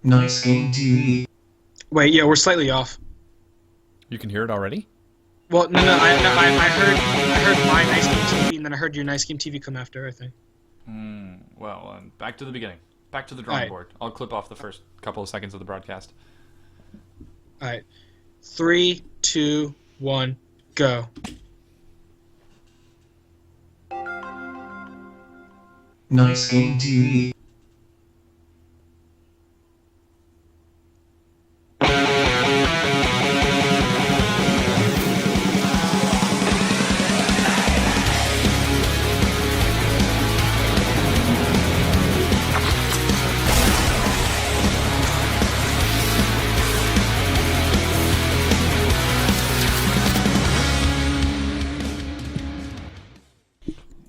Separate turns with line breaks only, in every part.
Nice game TV.
Wait, yeah, we're slightly off.
You can hear it already?
Well, I heard my Nice Game TV, and then I heard your Nice Game TV come after, I think.
Back to the beginning. Back to the drawing
Alright.
board. I'll clip off the first couple of seconds of the broadcast.
All right. 3, 2, 1, go.
Nice game TV.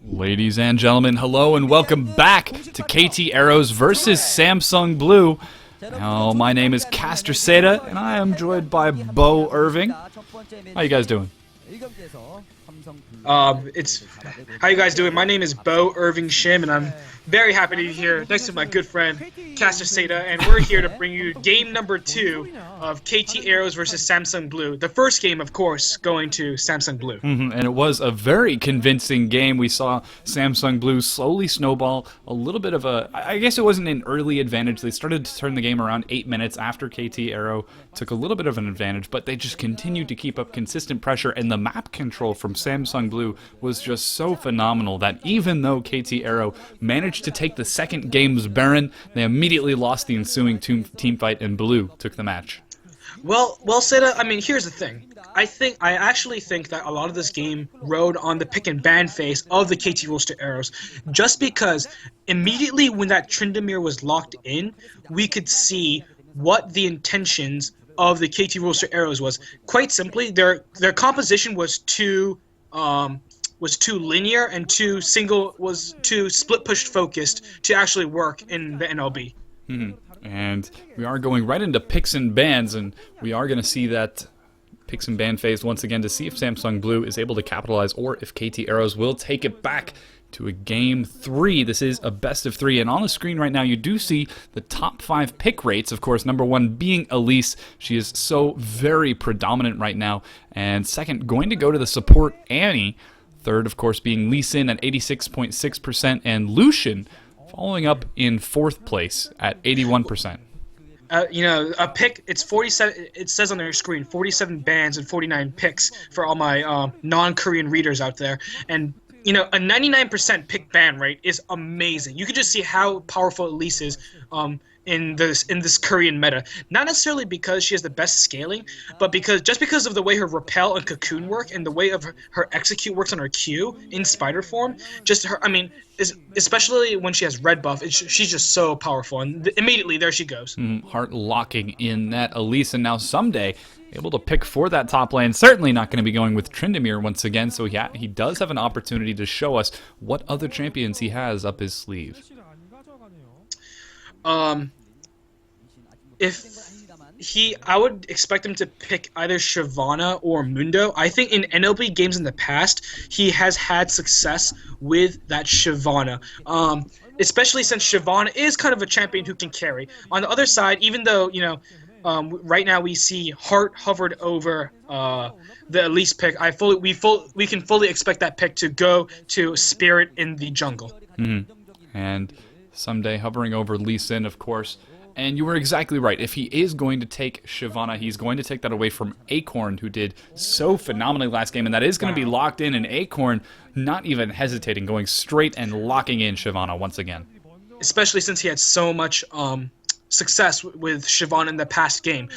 Ladies and gentlemen, hello and welcome back to KT Arrows versus Samsung Blue. Now, my name is Caster Seda, and I am joined by Bo Irving. How you guys doing?
It's how you guys doing? My name is Bo Irving Shim, and I'm very happy to be here next to my good friend Caster Seda, and we're here to bring you game number 2 of KT Arrows versus Samsung Blue. The first game, of course, going to Samsung Blue.
And it was a very convincing game. We saw Samsung Blue slowly snowball a little bit of a... I guess it wasn't an early advantage. They started to turn the game around 8 minutes after KT Arrow took a little bit of an advantage, but they just continued to keep up consistent pressure, and the map control from Samsung Blue was just so phenomenal that even though KT Arrow managed to take the second game's Baron, they immediately lost the ensuing team fight, and Blue took the match.
Well, Seda, I mean, here's the thing. I actually think that a lot of this game rode on the pick and ban phase of the KT Rules to Arrows, just because immediately when that Tryndamere was locked in, we could see what the intentions of the KT Rules to Arrows was. Quite simply, their composition was too linear and too split push focused to actually work in the NLB.
And we are going right into picks and bans, and we are going to see that picks and ban phase once again to see if Samsung Blue is able to capitalize or if KT Arrows will take it back to a game 3. This is a best of 3, and on the screen right now you do see the top 5 pick rates. Of course, number 1 being Elise. She is so very predominant right now, and second going to go to the support Annie. Third, of course, being Lee Sin at 86.6%, and Lucian following up in 4th place at 81%.
A pick, it's 47, it says on their screen, 47 bans and 49 picks for all my non-Korean readers out there. And, a 99% pick ban rate is amazing. You can just see how powerful Elise is in this Korean meta. Not necessarily because she has the best scaling, but because of the way her repel and cocoon work and the way of her execute works on her Q in spider form. Especially when she has red buff, she's just so powerful, and immediately there she goes.
Heart locking in that Elise, and now someday able to pick for that top lane. Certainly not going to be going with Tryndamere once again, so yeah, he does have an opportunity to show us what other champions he has up his sleeve.
I would expect him to pick either Shyvana or Mundo. I think in NLB games in the past, he has had success with that Shyvana. Especially since Shyvana is kind of a champion who can carry. On the other side, even though, right now we see Heart hovered over the Elise pick, we can fully expect that pick to go to Spirit in the jungle.
And someday hovering over Lee Sin, of course. And you were exactly right. If he is going to take Shyvana, he's going to take that away from Acorn, who did so phenomenally last game, and that is going to be locked in, and Acorn not even hesitating, going straight and locking in Shyvana once again.
Especially since he had so much success with Shyvana in the past game.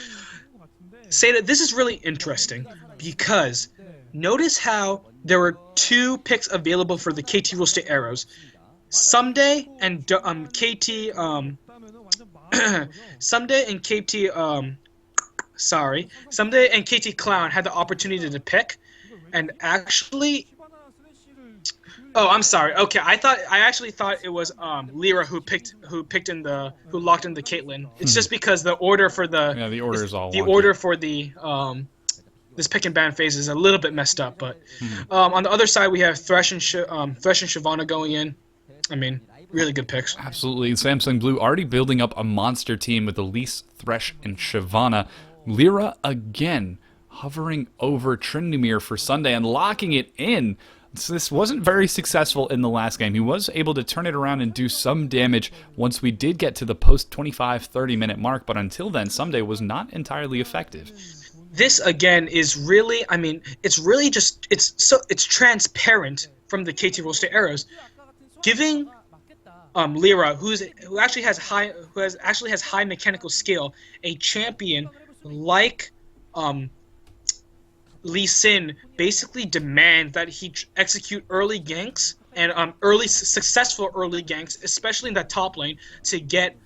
Seda, this is really interesting, because notice how there were 2 picks available for the KT Rules to Arrows. Someday and KT... Someday and KT Clown had the opportunity to pick, and actually, I'm sorry. Okay, I actually thought it was Lyra who locked in the Caitlyn. It's just because the order for
the order is all
the
wonky.
order for the this pick and ban phase is a little bit messed up. But on the other side we have Thresh and Shyvana going in. I mean, Really good picks.
Absolutely. Samsung Blue already building up a monster team with Elise, Thresh, and Shyvana. Lyra again hovering over Tryndamere for Sunday and locking it in. So this wasn't very successful in the last game. He was able to turn it around and do some damage once we did get to the post 25-30 minute mark, but until then, Sunday was not entirely effective.
This again is really, I mean, it's really just it's transparent from the KT Roster Arrows, giving Lyra, who actually has high mechanical skill, a champion like Lee Sin basically demand that he execute early ganks and successful early ganks, especially in that top lane, to get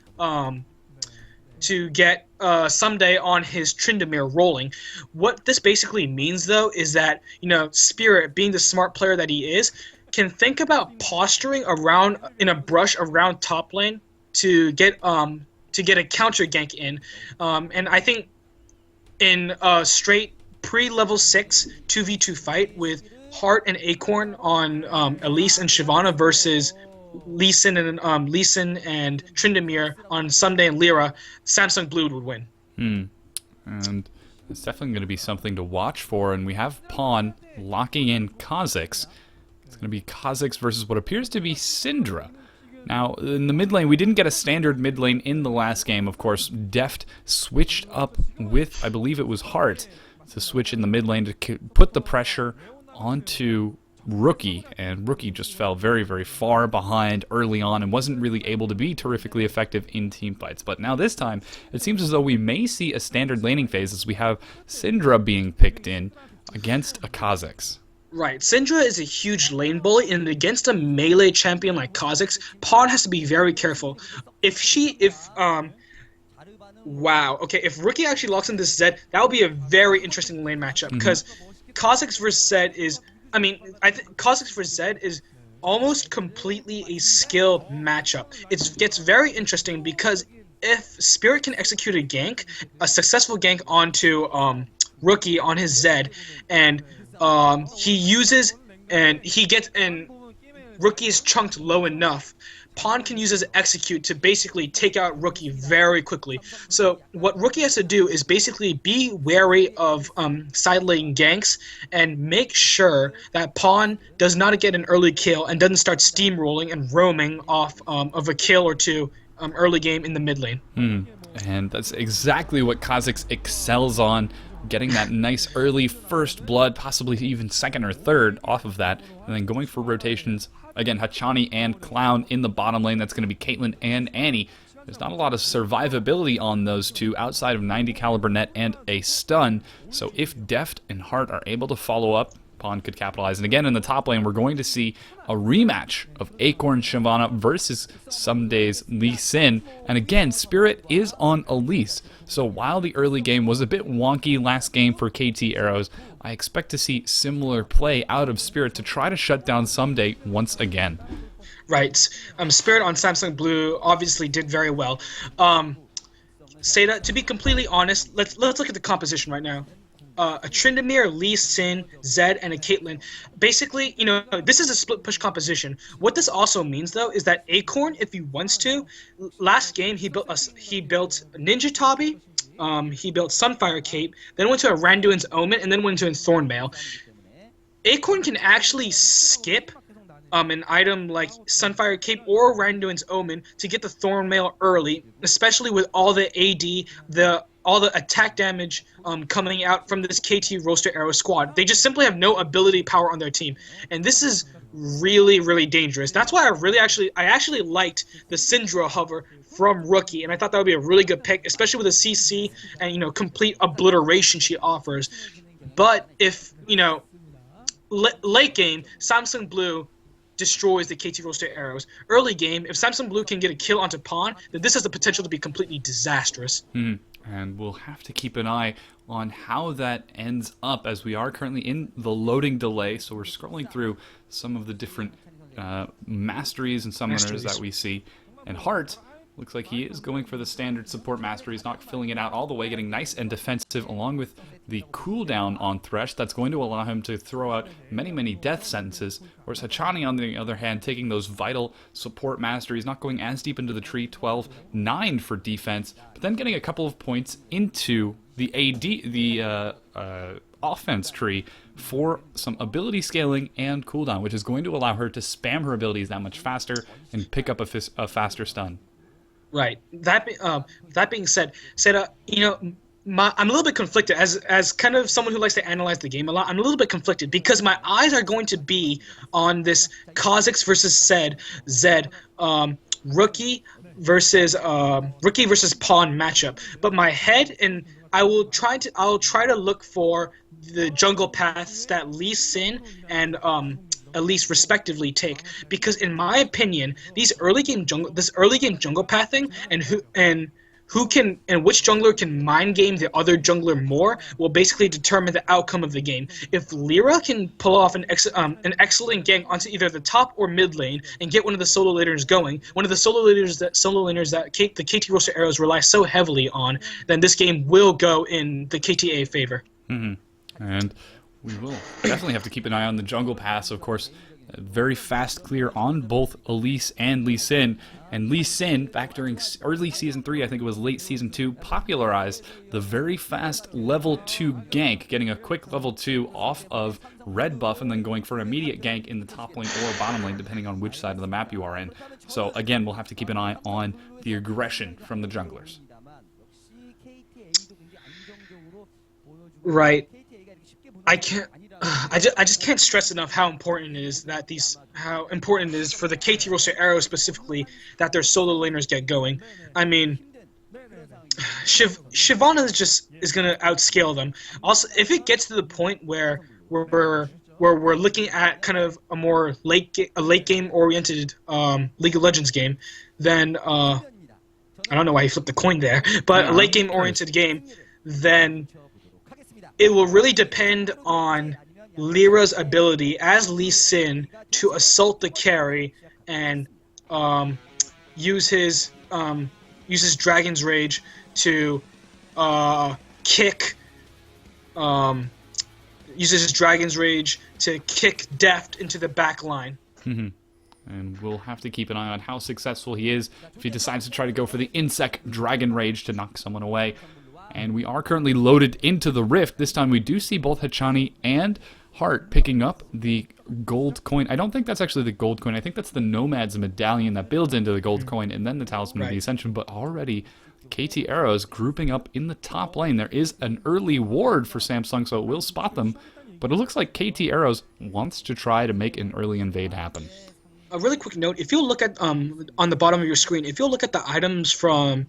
Someday on his Tryndamere rolling. What this basically means, though, is that, you know, Spirit, being the smart player that he is, can think about posturing around in a brush around top lane to get a counter gank in, and I think in a straight pre-level 6 2v2 fight with Heart and Acorn on Elise and Shyvana versus Lee Sin and Tryndamere on Someday and Lyra, Samsung Blue would win.
And it's definitely going to be something to watch for. And we have Pawn locking in Kha'Zix. It's going to be Kha'Zix versus what appears to be Syndra. Now, in the mid lane, we didn't get a standard mid lane in the last game. Of course, Deft switched up with, I believe it was Heart, to switch in the mid lane to put the pressure onto Rookie, and Rookie just fell very, very far behind early on and wasn't really able to be terrifically effective in team fights. But now this time, it seems as though we may see a standard laning phase as we have Syndra being picked in against a Kha'Zix.
Right, Syndra is a huge lane bully, and against a melee champion like Kha'Zix, Pawn has to be very careful. If Rookie actually locks in this Zed, that would be a very interesting lane matchup, because Kha'Zix versus Zed is, Kha'Zix versus Zed is almost completely a skill matchup. It gets very interesting because if Spirit can execute a successful gank onto Rookie on his Zed, and Rookie is chunked low enough, Pawn can use his execute to basically take out Rookie very quickly. So what Rookie has to do is basically be wary of side lane ganks and make sure that Pawn does not get an early kill and doesn't start steamrolling and roaming off of a kill or two early game in the mid lane.
And that's exactly what Kha'Zix excels on, getting that nice early first blood, possibly even second or third off of that, and then going for rotations. Again, Hachani and Clown in the bottom lane. That's going to be Caitlyn and Annie. There's not a lot of survivability on those two outside of 90 caliber net and a stun. So if Deft and Heart are able to follow up, Pawn could capitalize. And again, in the top lane, we're going to see a rematch of Acorn Shyvana versus Someday's Lee Sin. And again, Spirit is on Elise. So while the early game was a bit wonky last game for KT Arrows, I expect to see similar play out of Spirit to try to shut down Someday once again.
Right. Spirit on Samsung Blue obviously did very well. Seda, to be completely honest, let's look at the composition right now. A Tryndamere, Lee Sin, Zed, and a Caitlyn. Basically, you know, this is a split push composition. What this also means, though, is that Acorn, if he wants to, last game he built Ninja Tabi, he built Sunfire Cape, then went to a Randuin's Omen, and then went to a Thornmail. Acorn can actually skip an item like Sunfire Cape or Randuin's Omen to get the Thornmail early, especially with all the AD, all the attack damage coming out from this KT Roaster Arrow squad. They just simply have no ability power on their team. And this is really, really dangerous. That's why I actually liked the Syndra hover from Rookie, and I thought that would be a really good pick, especially with the CC and, you know, complete obliteration she offers. But if, you know, late game, Samsung Blue destroys the KT Roaster Arrows. Early game, if Samsung Blue can get a kill onto Pawn, then this has the potential to be completely disastrous.
And we'll have to keep an eye on how that ends up, as we are currently in the loading delay. So we're scrolling through some of the different masteries and summoners that we see. And Heart Looks like he is going for the standard support master. He's not filling it out all the way, getting nice and defensive along with the cooldown on Thresh. That's going to allow him to throw out many, many death sentences. Whereas Hachani, on the other hand, taking those vital support master. He's not going as deep into the tree, 12-9 for defense, but then getting a couple of points into the offense tree for some ability scaling and cooldown, which is going to allow her to spam her abilities that much faster and pick up a faster stun.
Right. That being said, you know, I'm a little bit conflicted as kind of someone who likes to analyze the game a lot. I'm a little bit conflicted because my eyes are going to be on this Kha'Zix versus Zed rookie versus pawn matchup. But my head and I'll try to look for the jungle paths that Lee Sin and Elise respectively take, because in my opinion, this early game jungle pathing and which jungler can mind game the other jungler more will basically determine the outcome of the game. If Lyra can pull off an excellent gank onto either the top or mid lane and get one of the solo laners going, one of the solo laners that the KT roster arrows rely so heavily on, then this game will go in the KTA favor.
And we will definitely have to keep an eye on the jungle pass, of course. Very fast clear on both Elise and Lee Sin. And Lee Sin, back during early Season 3, I think it was late Season 2, popularized the very fast level 2 gank, getting a quick level 2 off of red buff and then going for an immediate gank in the top lane or bottom lane, depending on which side of the map you are in. So again, we'll have to keep an eye on the aggression from the junglers.
Right. I just can't stress enough how important it is for the KT roster arrow specifically that their solo laners get going. I mean, Shyvana is gonna outscale them. Also, if it gets to the point where we're looking at kind of a more late game oriented League of Legends game, then I don't know why you flipped the coin there, but a late game oriented game, then it will really depend on Lyra's ability as Lee Sin to assault the carry and use his Dragon's Rage to kick Deft into the back line.
And we'll have to keep an eye on how successful he is if he decides to try to go for the Insect Dragon Rage to knock someone away. And we are currently loaded into the Rift. This time we do see both Hachani and Hart picking up the gold coin. I don't think that's actually the gold coin. I think that's the Nomad's medallion that builds into the gold coin and then the Talisman of the Ascension. But already KT Arrows grouping up in the top lane. There is an early ward for Samsung, so it will spot them. But it looks like KT Arrows wants to try to make an early invade happen.
A really quick note, if you look at on the bottom of your screen, if you look at the items from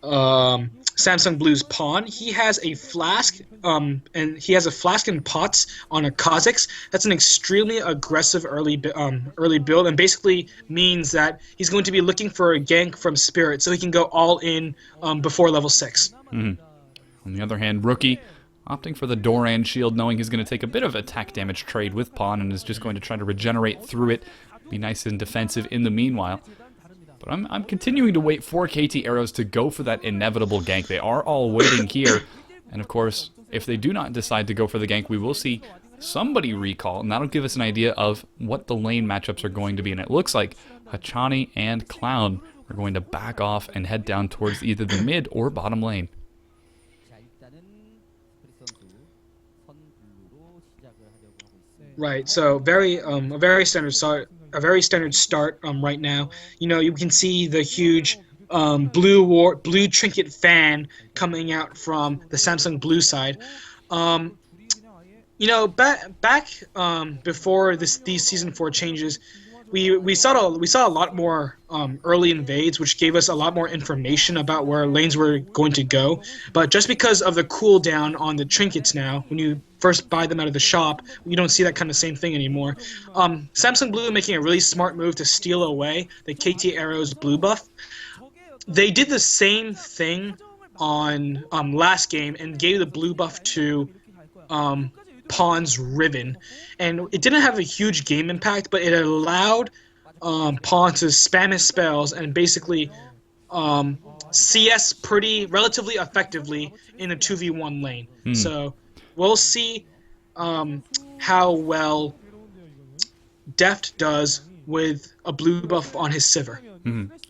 Samsung Blue's pawn, he has a flask, and he has a flask and pots on a Kha'Zix. That's an extremely aggressive early build, and basically means that he's going to be looking for a gank from Spirit, so he can go all in before level 6.
On the other hand, Rookie opting for the Doran shield, knowing he's going to take a bit of attack damage trade with pawn, and is just going to try to regenerate through it, be nice and defensive in the meanwhile. But I'm continuing to wait for KT Arrows to go for that inevitable gank. They are all waiting here. And of course, if they do not decide to go for the gank, we will see somebody recall. And that'll give us an idea of what the lane matchups are going to be. And it looks like Hachani and Clown are going to back off and head down towards either the mid or bottom lane.
Right, so a very standard start right now. You know, you can see the huge blue trinket fan coming out from the Samsung Blue side. You know, back before these season 4 changes, we saw a lot more early invades, which gave us a lot more information about where lanes were going to go. But just because of the cooldown on the trinkets now, when you first buy them out of the shop, you don't see that kind of same thing anymore. Samsung Blue making a really smart move to steal away the KT Arrows blue buff. They did the same thing on last game and gave the blue buff to Pawn's Riven, and it didn't have a huge game impact, but it allowed Pawn to spam his spells and basically CS pretty relatively effectively in a 2v1 lane. So we'll see how well Deft does with a blue buff on his Sivir.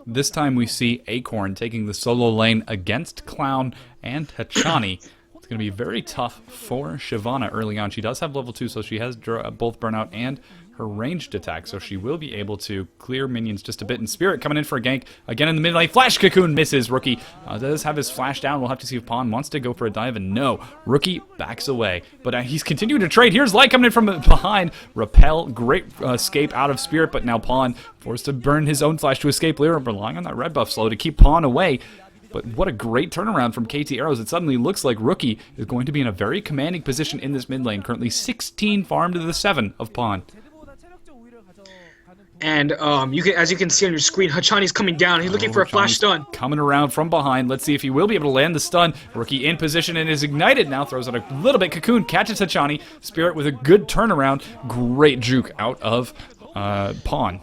This time we see Acorn taking the solo lane against Clown and Hachani. It's going to be very tough for Shyvana early on. She does have level 2, so she has both Burnout and her ranged attack, so she will be able to clear minions just a bit. And Spirit coming in for a gank. Again in the mid lane. Flash Cocoon misses. Rookie does have his flash down. We'll have to see if Pawn wants to go for a dive, and no. Rookie backs away. But he's continuing to trade. Here's Light coming in from behind. Repel. Great escape out of Spirit, but now Pawn forced to burn his own flash to escape. Lyra relying on that red buff slow to keep Pawn away. But what a great turnaround from KT Arrows. It suddenly looks like Rookie is going to be in a very commanding position in this mid lane. Currently 16 farm to the 7 of Pawn.
And as you can see on your screen, Hachani's coming down. He's looking for a flash stun.
Coming around from behind. Let's see if he will be able to land the stun. Rookie in position and is ignited now. Throws out a little bit. Cocoon catches Hachani. Spirit with a good turnaround. Great juke out of Pawn.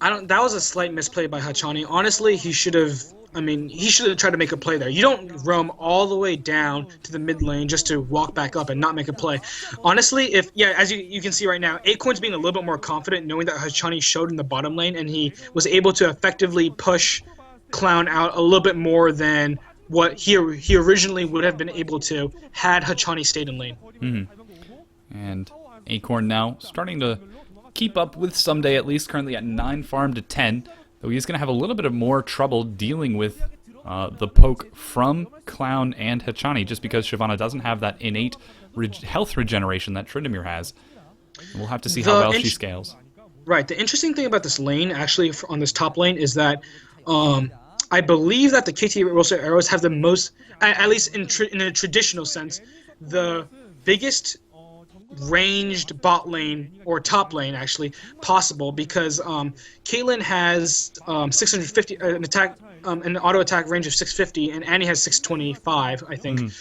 That was a slight misplay by Hachani. Honestly, he should have tried to make a play there. You don't roam all the way down to the mid lane just to walk back up and not make a play. Honestly, as you can see right now, Acorn's being a little bit more confident knowing that Hachani showed in the bottom lane, and he was able to effectively push Clown out a little bit more than what he originally would have been able to had Hachani stayed in lane.
And Acorn now starting to keep up with Someday at least, currently at 9 farm to 10. Though he's going to have a little bit of more trouble dealing with the poke from Clown and Hachani, just because Shyvana doesn't have that innate health regeneration that Tryndamere has. We'll have to see how well she scales.
Right. The interesting thing about this lane, actually, on this top lane, is that I believe that the KT Rosa Arrows have the most, at least in a traditional sense, the biggest ranged bot lane, or top lane actually, possible, because Caitlyn has 650 an auto attack range of 650, and Annie has 625, I think.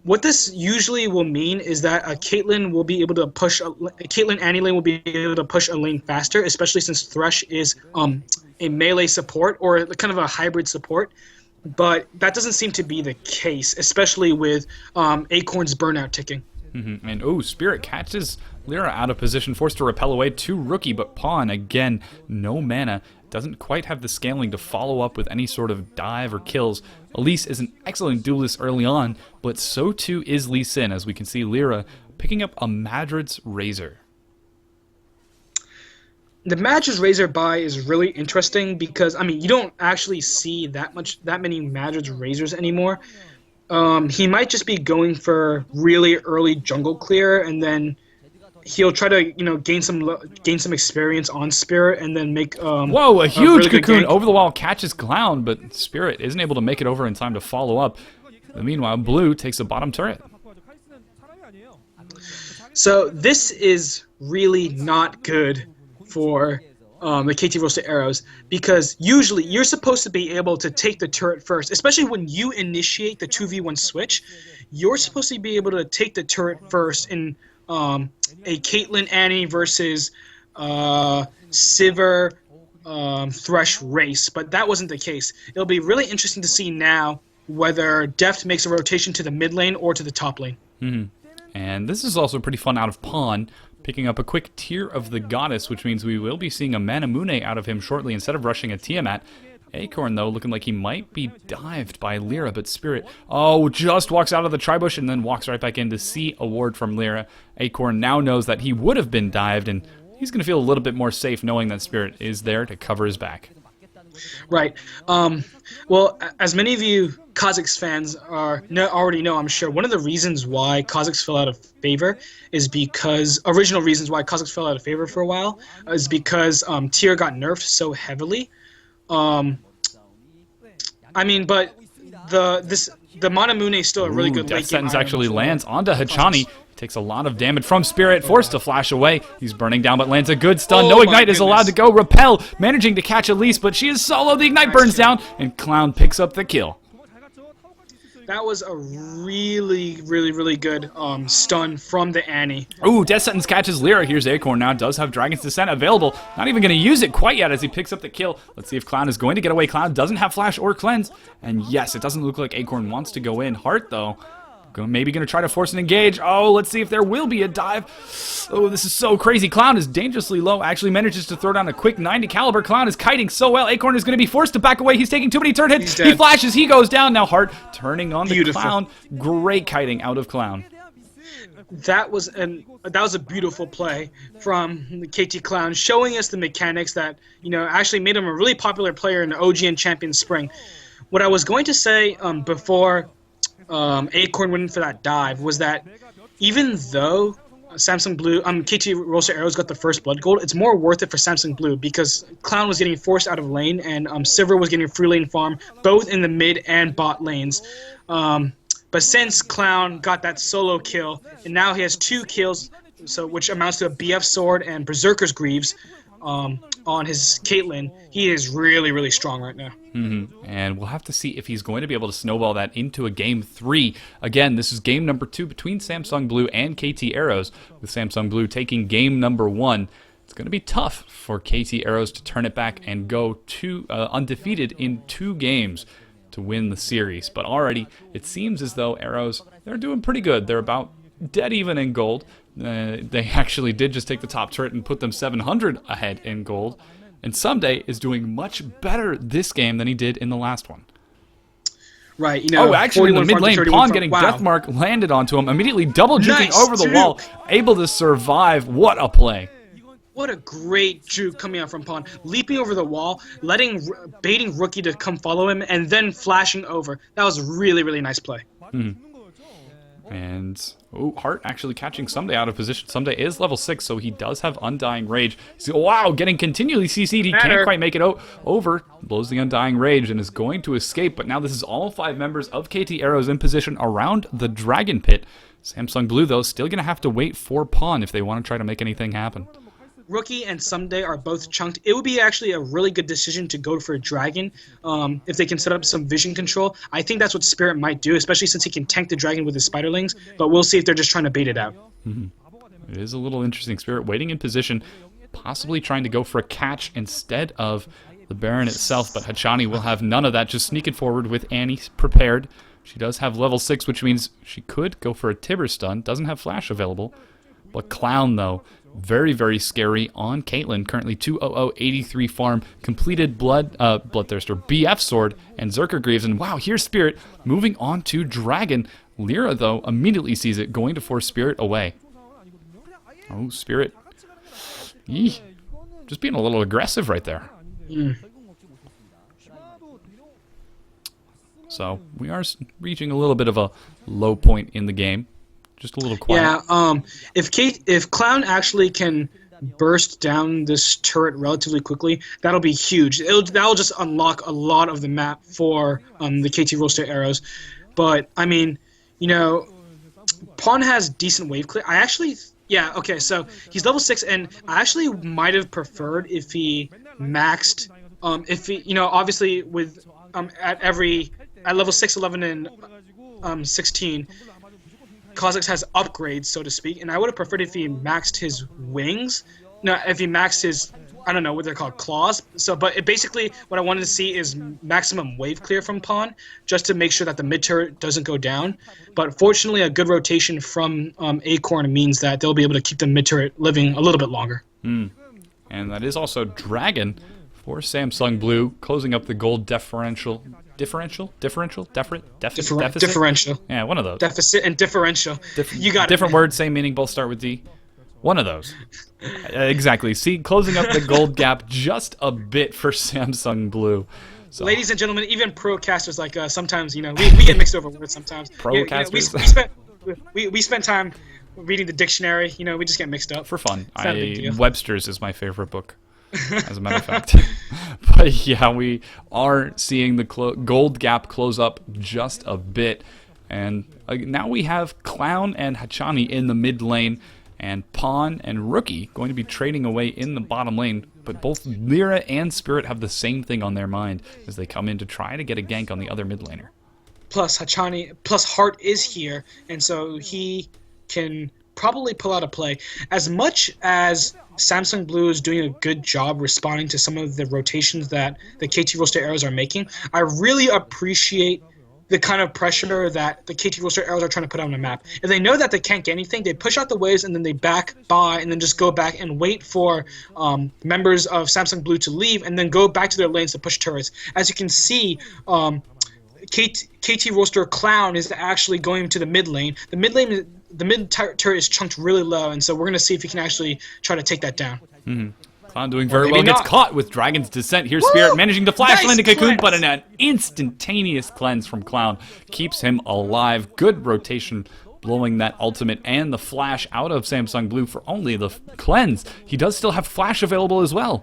What this usually will mean is that Caitlyn will be able to push Caitlyn Annie lane will be able to push a lane faster, especially since Thresh is a melee support, or kind of a hybrid support. But that doesn't seem to be the case, especially with Acorn's burnout ticking.
And Spirit catches Lyra out of position, forced to repel away to Rookie, but Pawn, again, no mana, doesn't quite have the scaling to follow up with any sort of dive or kills. Elise is an excellent duelist early on, but so too is Lee Sin, as we can see Lyra picking up a Madred's Razor.
The Madred's Razor buy is really interesting because, you don't actually see that many Madred's Razors anymore. He might just be going for really early jungle clear, and then he'll try to gain some experience on Spirit, and then make
whoa, a huge
really
Cocoon over the wall catches Clown, but Spirit isn't able to make it over in time to follow up. Meanwhile, Blue takes the bottom turret.
So this is really not good for the KT Rosa Arrows, because usually you're supposed to be able to take the turret first, especially when you initiate the 2v1 switch. You're supposed to be able to take the turret first in a Caitlyn Annie versus Sivir Thresh race, but that wasn't the case. It'll be really interesting to see now whether Deft makes a rotation to the mid lane or to the top lane.
And this is also pretty fun out of Pawn, picking up a quick Tear of the Goddess, which means we will be seeing a Manamune out of him shortly instead of rushing a Tiamat. Acorn, though, looking like he might be dived by Lyra, but Spirit, just walks out of the Tribush and then walks right back in to see a ward from Lyra. Acorn now knows that he would have been dived, and he's going to feel a little bit more safe knowing that Spirit is there to cover his back.
Right. Well, as many of you Kha'Zix fans already know, I'm sure, one of the reasons why Kha'Zix fell out of favor is because original reasons why Kha'Zix fell out of favor for a while is because Tyr got nerfed so heavily. But the Manamune is still a really good late game.
Death Sentence actually
item
lands
for
onto Hachani.
Kha'Zix.
Takes a lot of damage from Spirit, forced to flash away. He's burning down, but lands a good stun.
Oh
No
my
Ignite is allowed to
goodness.
go. Repel, managing to catch Elise, but she is solo. The Ignite burns down, and Clown picks up the kill.
That was a really, really, really good stun from the Annie.
Ooh, Death Sentence catches Lyra. Here's Acorn now. Does have Dragon's Descent available. Not even going to use it quite yet as he picks up the kill. Let's see if Clown is going to get away. Clown doesn't have Flash or Cleanse. And yes, it doesn't look like Acorn wants to go in. Heart, though, maybe going to try to force an engage. Oh, let's see if there will be a dive. Oh, this is so crazy. Clown is dangerously low. Actually manages to throw down a quick 90 caliber. Clown is kiting so well. Acorn is going to be forced to back away. He's taking too many turn hits. He flashes. He goes down. Now Heart turning on the Clown. Great kiting out of Clown.
That was a beautiful play from the KT Clown, showing us the mechanics that actually made him a really popular player in the OGN Champion Spring. What I was going to say before Acorn went in for that dive was that even though Samsung Blue, KT Roaster Arrows got the first blood gold, it's more worth it for Samsung Blue because Clown was getting forced out of lane and Silver was getting free lane farm both in the mid and bot lanes. But since Clown got that solo kill and now he has 2 kills, which amounts to a BF sword and Berserker's Greaves on his Caitlyn, he is really, really strong right now.
And we'll have to see if he's going to be able to snowball that into a game 3. Again, this is game number 2 between Samsung Blue and KT Arrows, with Samsung Blue taking game number 1. It's going to be tough for KT Arrows to turn it back and go undefeated in 2 games to win the series. But already, it seems as though Arrows, they're doing pretty good. They're about dead even in gold. They actually did just take the top turret and put them 700 ahead in gold. And Someday is doing much better this game than he did in the last one.
Right,
actually, in the mid lane, Pawn getting Deathmark landed onto him, immediately double juking over the wall, able to survive. What a play.
What a great juke coming out from Pawn. Leaping over the wall, baiting Rookie to come follow him, and then flashing over. That was a really, really nice play.
And Heart actually catching Someday out of position. Someday is level 6, so he does have Undying Rage. Wow, getting continually CC'd. He can't quite make it over. Blows the Undying Rage and is going to escape. But now this is all 5 members of KT Arrows in position around the Dragon Pit. Samsung Blue, though, still going to have to wait for Pawn if they want to try to make anything happen.
Rookie and Someday are both chunked. It would be actually a really good decision to go for a Dragon if they can set up some vision control. I think that's what Spirit might do, especially since he can tank the Dragon with his Spiderlings. But we'll see if they're just trying to bait it out.
It is a little interesting. Spirit waiting in position, possibly trying to go for a catch instead of the Baron itself. But Hachani will have none of that, just sneaking forward with Annie prepared. She does have level 6, which means she could go for a Tibber stun. Doesn't have Flash available. But Clown, though, very, very scary on Caitlyn. Currently 20083 farm, completed Bloodthirster, BF Sword, and Zerker Greaves. And wow, here's Spirit moving on to Dragon. Lyra, though, immediately sees it, going to force Spirit away. Oh, Spirit. Eeh. Just being a little aggressive right there. So we are reaching a little bit of a low point in the game. Just a little quiet.
Yeah, if Clown actually can burst down this turret relatively quickly, that'll be huge. That'll just unlock a lot of the map for the KT Roaster Arrows. But, I mean, Pawn has decent wave clear. Okay, so he's level 6, and I actually might have preferred if he maxed, obviously with, at level 6, 11, and 16, Kha'Zix has upgrades, so to speak, and I would have preferred if he maxed his wings. No, if he maxed his, I don't know what they're called, claws. But basically, what I wanted to see is maximum wave clear from Pawn, just to make sure that the mid turret doesn't go down. But fortunately, a good rotation from Acorn means that they'll be able to keep the mid turret living a little bit longer.
And that is also Dragon for Samsung Blue, closing up the gold deficit? Yeah, one of those.
Deficit and differential. You got
different words, same meaning, both start with D. One of those. Exactly. See, closing up the gold gap just a bit for Samsung Blue. So.
Ladies and gentlemen, even pro-casters like us, sometimes, we get mixed over words sometimes.
Pro-casters?
We spend time reading the dictionary, we just get mixed up.
For fun. Webster's is my favorite book, as a matter of fact. But yeah, we are seeing the gold gap close up just a bit. And now we have Clown and Hachani in the mid lane, and Pawn and Rookie going to be trading away in the bottom lane. But both Lyra and Spirit have the same thing on their mind as they come in to try to get a gank on the other mid laner.
plus Hachani plus Hart is here, and so he can probably pull out a play. As much as Samsung Blue is doing a good job responding to some of the rotations that the KT Roaster Arrows are making, I really appreciate the kind of pressure that the KT Roaster Arrows are trying to put on the map. If they know that they can't get anything, they push out the waves and then they back by and then just go back and wait for members of Samsung Blue to leave and then go back to their lanes to push turrets. As you can see, KT Roaster Clown is actually going to the mid lane. The mid turret is chunked really low, and so we're going to see if he can actually try to take that down.
Clown doing very well, gets caught with Dragon's Descent. Here's Spirit managing to flash land to Cocoon, but an instantaneous cleanse from Clown keeps him alive. Good rotation, blowing that ultimate and the flash out of Samsung Blue for only the cleanse. He does still have flash available as well.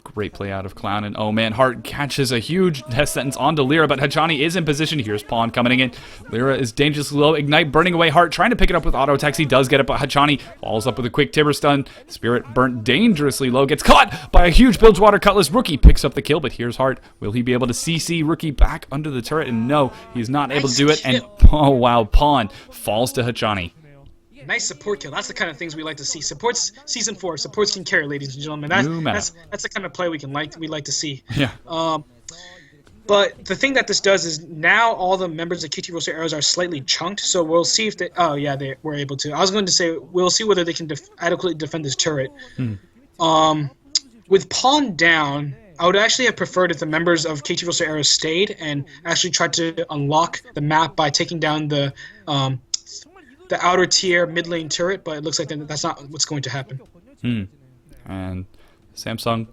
Great play out of Clown, and oh man, Hart catches a huge death sentence onto Lyra, but Hachani is in position. Here's Pawn coming in. Lyra is dangerously low. Ignite burning away Hart, trying to pick it up with auto attacks. He does get it, but Hachani falls up with a quick Tibber stun. Spirit burnt dangerously low, gets caught by a huge Bilgewater Cutlass. Rookie picks up the kill, but here's Hart. Will he be able to CC Rookie back under the turret? And no, he's not able to do it. And oh wow, Pawn falls to Hachani.
Nice support kill. That's the kind of things we like to see. Supports season 4. Supports can carry, ladies and gentlemen. That's the kind of play we like to see.
Yeah.
But the thing that this does is now all the members of KT Roaster Arrows are slightly chunked. So we'll see if they. Oh yeah, they were able to. I was going to say we'll see whether they can adequately defend this turret. With Pawn down, I would actually have preferred if the members of KT Roaster Arrows stayed and actually tried to unlock the map by taking down the outer tier mid lane turret, but it looks like that's not what's going to happen.
And Samsung,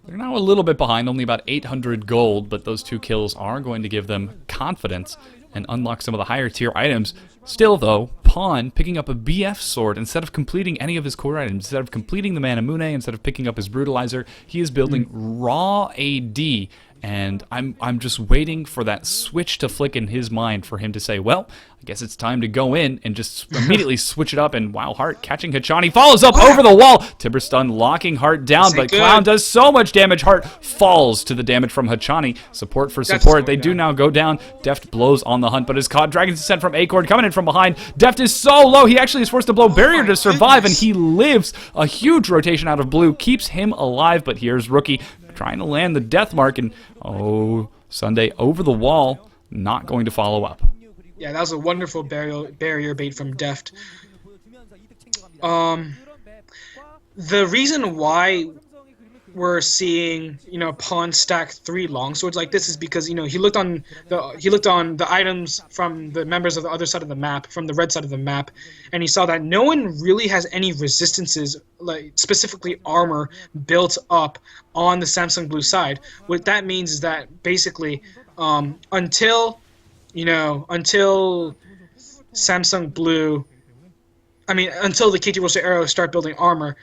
they're now a little bit behind, only about 800 gold, but those 2 kills are going to give them confidence and unlock some of the higher tier items. Still though, Pawn picking up a BF sword instead of completing any of his core items, instead of completing the Manamune, instead of picking up his Brutalizer, he is building raw AD. And I'm just waiting for that switch to flick in his mind for him to say, well, I guess it's time to go in and just immediately switch it up. And wow, Hart catching Hachani, follows up over the wall. Tibber stun locking Hart down, but Clown does so much damage. Hart falls to the damage from Hachani. Support for support. They do now go down. Deft blows on the hunt, but is caught. Dragon's Descent from Acorn coming in from behind. Deft is so low, he actually is forced to blow barrier to survive, and he lives. A huge rotation out of Blue keeps him alive, but here's Rookie trying to land the death mark, and oh, Sunday over the wall, not going to follow up.
Yeah, that was a wonderful barrier bait from Deft. The reason why we're seeing, Pawn stack 3 longswords like this is because, he looked on the items from the members of the other side of the map, from the red side of the map, and he saw that no one really has any resistances, like specifically armor, built up on the Samsung Blue side. What that means is that basically, until Samsung Blue, until the KT Roaster Arrows start building armor,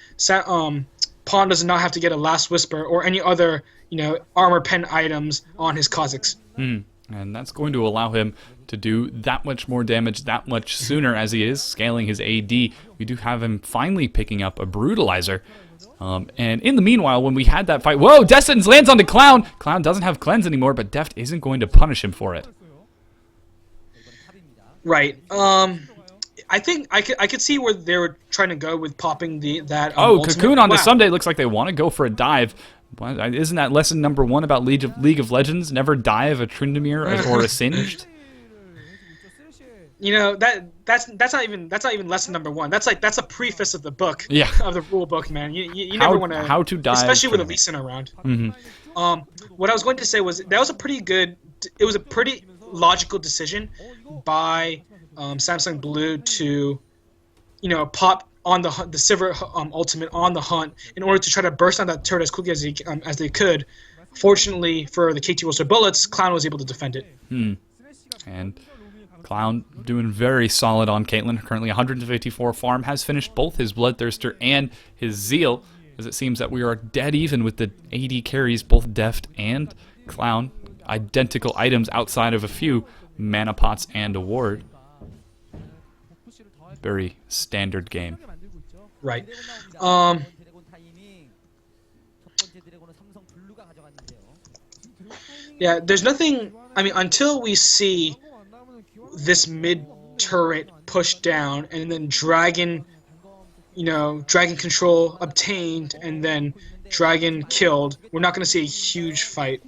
Pawn does not have to get a Last Whisper or any other, armor pen items on his Kha'Zix.
And that's going to allow him to do that much more damage that much sooner as he is scaling his AD. We do have him finally picking up a Brutalizer. And in the meanwhile, when we had that fight, whoa, Death Sentence lands onto Clown. Clown doesn't have Cleanse anymore, but Deft isn't going to punish him for it.
Right. I think I could see where they were trying to go with popping that.
Cocoon onto Someday looks like they want to go for a dive. Isn't that lesson number 1 about League of Legends? Never dive a Tryndamere or a Singed.
That's not even lesson number 1. That's a preface of the book.
Yeah.
Of the rule book, man. You never want to.
How to dive,
especially with a Lee Sin around. What I was going to say was that was a pretty logical decision by Samsung Blue to, pop on the Sivir ultimate on the hunt in order to try to burst on that turret as quickly as they could. Fortunately for the KT Roaster bullets, Clown was able to defend it.
And Clown doing very solid on Caitlyn. Currently 154 farm, has finished both his Bloodthirster and his Zeal, as it seems that we are dead even with the AD carries, both Deft and Clown. Identical items outside of a few mana pots and a ward. Very standard game.
Right. Yeah, there's nothing. I mean, until we see this mid turret pushed down and then dragon, dragon control obtained and then dragon killed, we're not going to see a huge fight.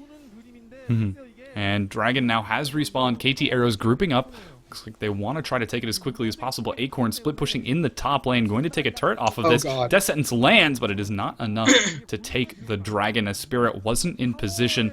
And Dragon now has respawned. KT Arrows grouping up. Looks like they want to try to take it as quickly as possible. Acorn split pushing in the top lane, going to take a turret off of this.
God.
Death Sentence lands, but it is not enough to take the Dragon, as Spirit wasn't in position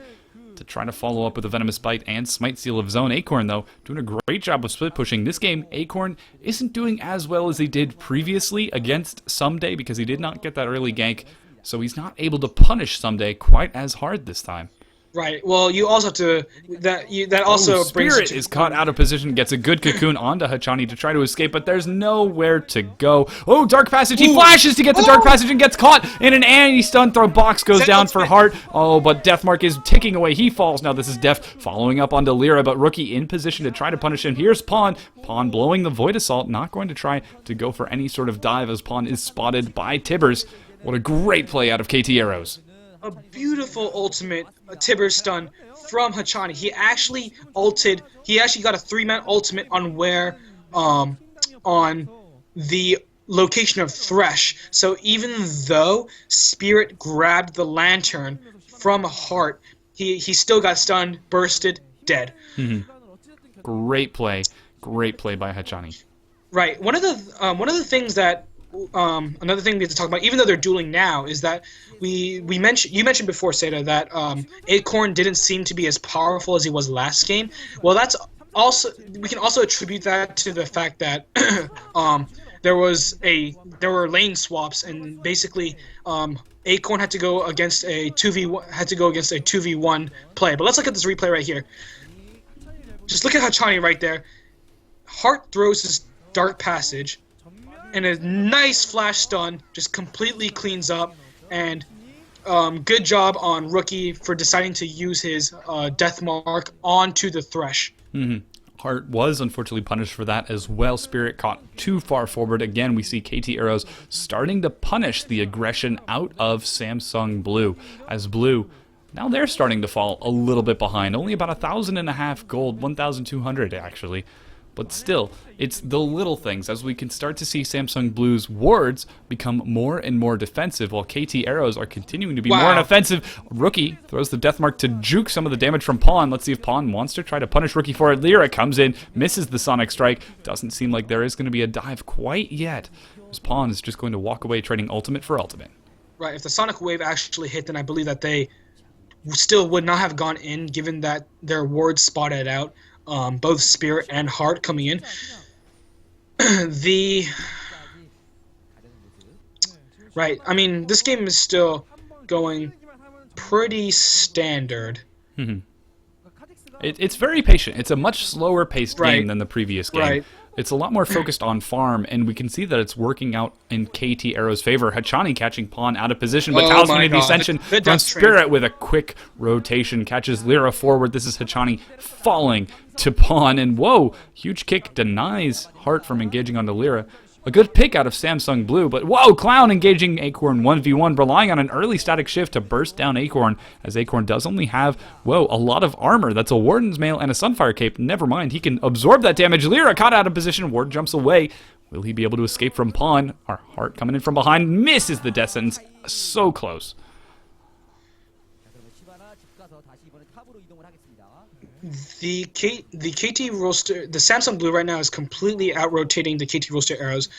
to try to follow up with a Venomous Bite and Smite Seal of Zone. Acorn, though, doing a great job of split pushing. This game, Acorn isn't doing as well as he did previously against Someday because he did not get that early gank, so he's not able to punish Someday quite as hard this time.
Right. Well, you also have to that also brings
Spirit is caught out of position, gets a good cocoon onto Hachani to try to escape, but there's nowhere to go. Oh, Dark Passage! He flashes to get the Dark Passage and gets caught in an anti-stun throw. Box goes down for Heart. Oh, but Deathmark is ticking away. He falls. Now this is Def following up onto Lyra, but Rookie in position to try to punish him. Here's Pawn. Pawn blowing the Void Assault, not going to try to go for any sort of dive as Pawn is spotted by Tibbers. What a great play out of KT Arrows.
A beautiful ultimate Tibber stun from Hachani. He actually ulted. He actually got a 3-man ultimate on on the location of Thresh. So even though Spirit grabbed the lantern from Heart, he still got stunned, bursted, dead.
Great play by Hachani.
Right. One of the things that another thing we have to talk about, even though they're dueling now, is that you mentioned before, Seda, that Acorn didn't seem to be as powerful as he was last game. Well, we can also attribute that to the fact that there were lane swaps, and basically Acorn had to go against a 2v1 play. But let's look at this replay right here. Just look at Hachani right there. Heart throws his Dark Passage, and a nice flash stun just completely cleans up. And good job on Rookie for deciding to use his Death Mark onto the Thresh.
Heart was unfortunately punished for that as well. Spirit caught too far forward. Again, we see KT Arrows starting to punish the aggression out of Samsung Blue. As Blue, now they're starting to fall a little bit behind. Only about 1,500 gold, 1,200 actually. But still, it's the little things, as we can start to see Samsung Blue's wards become more and more defensive, while KT Arrows are continuing to be more offensive. Rookie throws the Death Mark to juke some of the damage from Pawn. Let's see if Pawn wants to try to punish Rookie for it. Lyra comes in, misses the Sonic Strike. Doesn't seem like there is going to be a dive quite yet, as Pawn is just going to walk away trading ultimate for ultimate.
Right, if the Sonic Wave actually hit, then I believe that they still would not have gone in, given that their wards spotted out. Both Spirit and Heart coming in. Right, I mean, this game is still going pretty standard.
It's very patient. It's a much slower paced game than the previous game.
Right.
It's a lot more focused on farm, and we can see that it's working out in KT Arrow's favor. Hachani catching Pawn out of position, but Talisman the Ascension from Spirit with a quick rotation catches Lyra forward. This is Hachani falling to Pawn, and whoa, huge kick denies Heart from engaging onto Lyra. A good pick out of Samsung Blue, but whoa, Clown engaging Acorn 1v1, relying on an early static shift to burst down Acorn, as Acorn does only have, whoa, a lot of armor. That's a Warden's Mail and a Sunfire Cape. Never mind, he can absorb that damage. Lyra caught out of position, Ward jumps away. Will he be able to escape from Pawn? Our Heart coming in from behind, misses the Death Sentence. So close.
The KT roster, the Samsung Blue right now is completely out-rotating the KT roster arrows.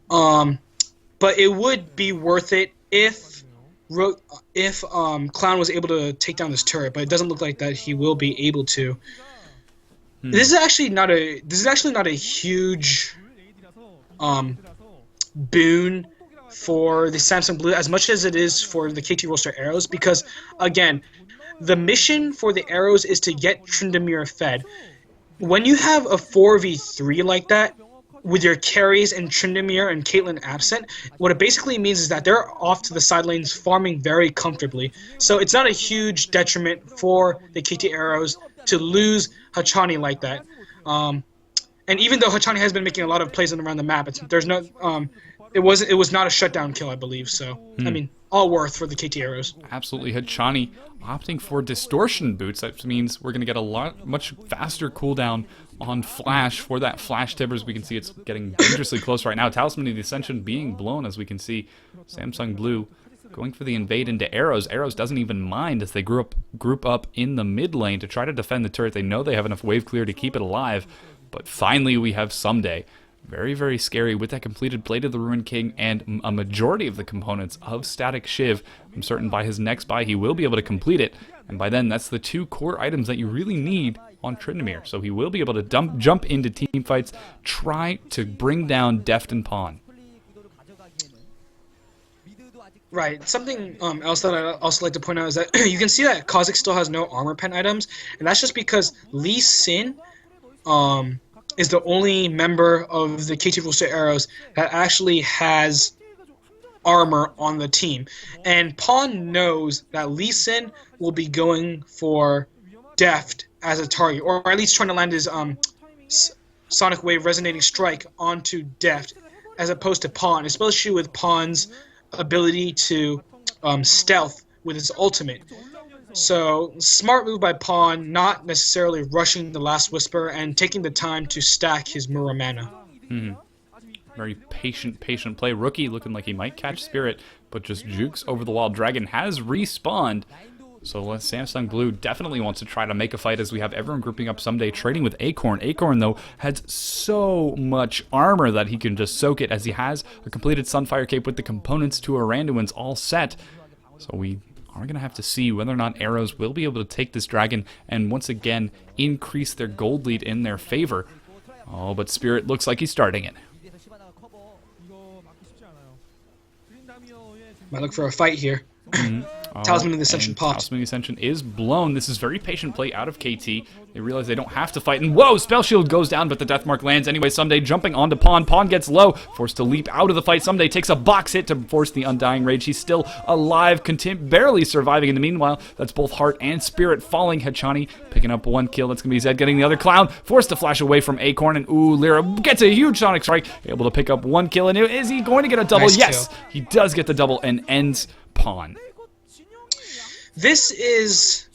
But it would be worth it if Clown was able to take down this turret, but it doesn't look like that he will be able to. This is actually not a huge boon for the Samsung Blue as much as it is for the KT roster arrows, because again, the mission for the arrows is to get Tryndamere fed. When you have a 4v3 like that, with your carries and Tryndamere and Caitlyn absent, what it basically means is that they're off to the side lanes farming very comfortably. So it's not a huge detriment for the KT arrows to lose Hachani like that. And even though Hachani has been making a lot of plays around the map, it was not a shutdown kill, I believe. So I mean, all worth for the KT arrows.
Absolutely. Hachani opting for distortion boots. That means we're going to get a much faster cooldown on flash for that flash tibbers. We can see it's getting dangerously close right now. Talisman of the Ascension being blown, as we can see. Samsung Blue going for the invade into arrows. Arrows doesn't even mind as they group up in the mid lane to try to defend the turret. They know they have enough wave clear to keep it alive. But finally we have Someday. Very, very scary with that completed Blade of the Ruined King and a majority of the components of Static Shiv. I'm certain by his next buy he will be able to complete it. And by then, that's the 2 core items that you really need on Tryndamere. So he will be able to jump into team fights, try to bring down Deft and Pawn.
Right. Something else that I also like to point out is that you can see that Kha'Zix still has no armor pen items, and that's just because Lee Sin is the only member of the KT Roster Arrows that actually has armor on the team. And Pawn knows that Lee Sin will be going for Deft as a target, or at least trying to land his Sonic Wave Resonating Strike onto Deft, as opposed to Pawn, especially with Pawn's ability to stealth with his ultimate. So, smart move by Pawn, not necessarily rushing the Last Whisper and taking the time to stack his Mura mana.
Very patient play. Rookie looking like he might catch Spirit, but just jukes over the wall. Dragon has respawned. So Samsung Blue definitely wants to try to make a fight as we have everyone grouping up Someday, trading with Acorn. Acorn, though, has so much armor that he can just soak it, as he has a completed Sunfire Cape with the components to Aranduin's all set. So we are going to have to see whether or not Arrows will be able to take this dragon and once again increase their gold lead in their favor. Oh, but Spirit looks like he's starting it.
Might look for a fight here. Talisman of the Ascension popped.
Talisman of the Ascension is blown. This is very patient play out of KT. They realize they don't have to fight. And whoa, Spell Shield goes down, but the Deathmark lands anyway. Someday jumping onto Pawn. Pawn gets low, forced to leap out of the fight. Someday takes a box hit to force the Undying Rage. He's still alive, barely surviving. In the meanwhile, that's both Heart and Spirit falling. Hachani picking up 1 kill. That's going to be Zed getting the other Clown. Forced to flash away from Acorn. And ooh, Lyra gets a huge Sonic Strike. Able to pick up 1 kill. And is he going to get a double?
Nice
yes,
kill.
He does get the double and ends Pawn.
This is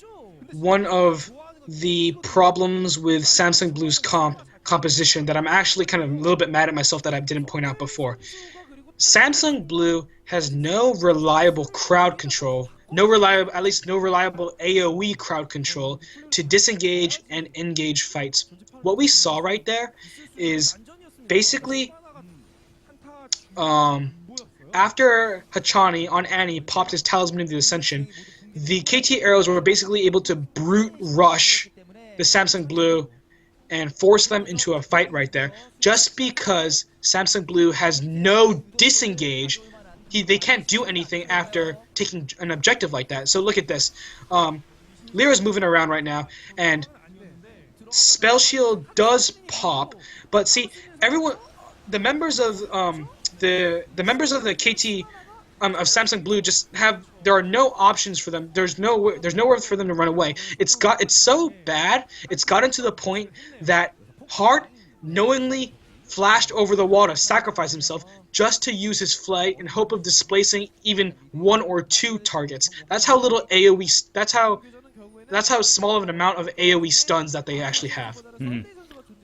one of the problems with Samsung Blue's composition that I'm actually kind of a little bit mad at myself that I didn't point out before. Samsung Blue has no reliable crowd control, at least no reliable AoE crowd control to disengage and engage fights. What we saw right there is basically after Hachani on Annie popped his Talisman of the Ascension, the KT Arrows were basically able to brute rush the Samsung Blue and force them into a fight right there. Just because Samsung Blue has no disengage, they can't do anything after taking an objective like that. So look at this. Lyra's moving around right now, and Spell Shield does pop, but see, the members of the KT of Samsung Blue there are no options for them. There's nowhere for them to run away. It's so bad. It's gotten to the point that Heart knowingly flashed over the wall to sacrifice himself just to use his flight in hope of displacing even 1 or 2 targets. That's how little AoE. That's how small of an amount of AoE stuns that they actually have.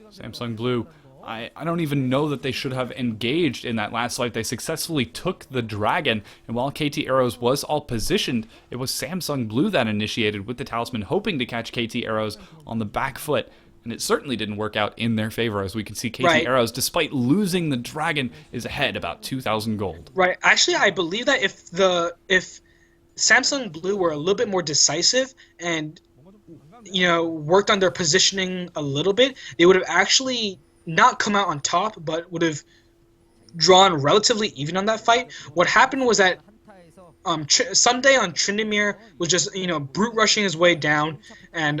Samsung Blue. I don't even know that they should have engaged in that last fight. They successfully took the dragon, and while KT Arrows was all positioned, it was Samsung Blue that initiated with the Talisman, hoping to catch KT Arrows on the back foot, and it certainly didn't work out in their favor, as we can see KT Arrows, despite losing the dragon, is ahead about 2,000 gold.
Right. Actually, I believe that if Samsung Blue were a little bit more decisive and worked on their positioning a little bit, they would have actually not come out on top, but would have drawn relatively even on that fight. What happened was that Someday on Tryndamere was just brute rushing his way down, and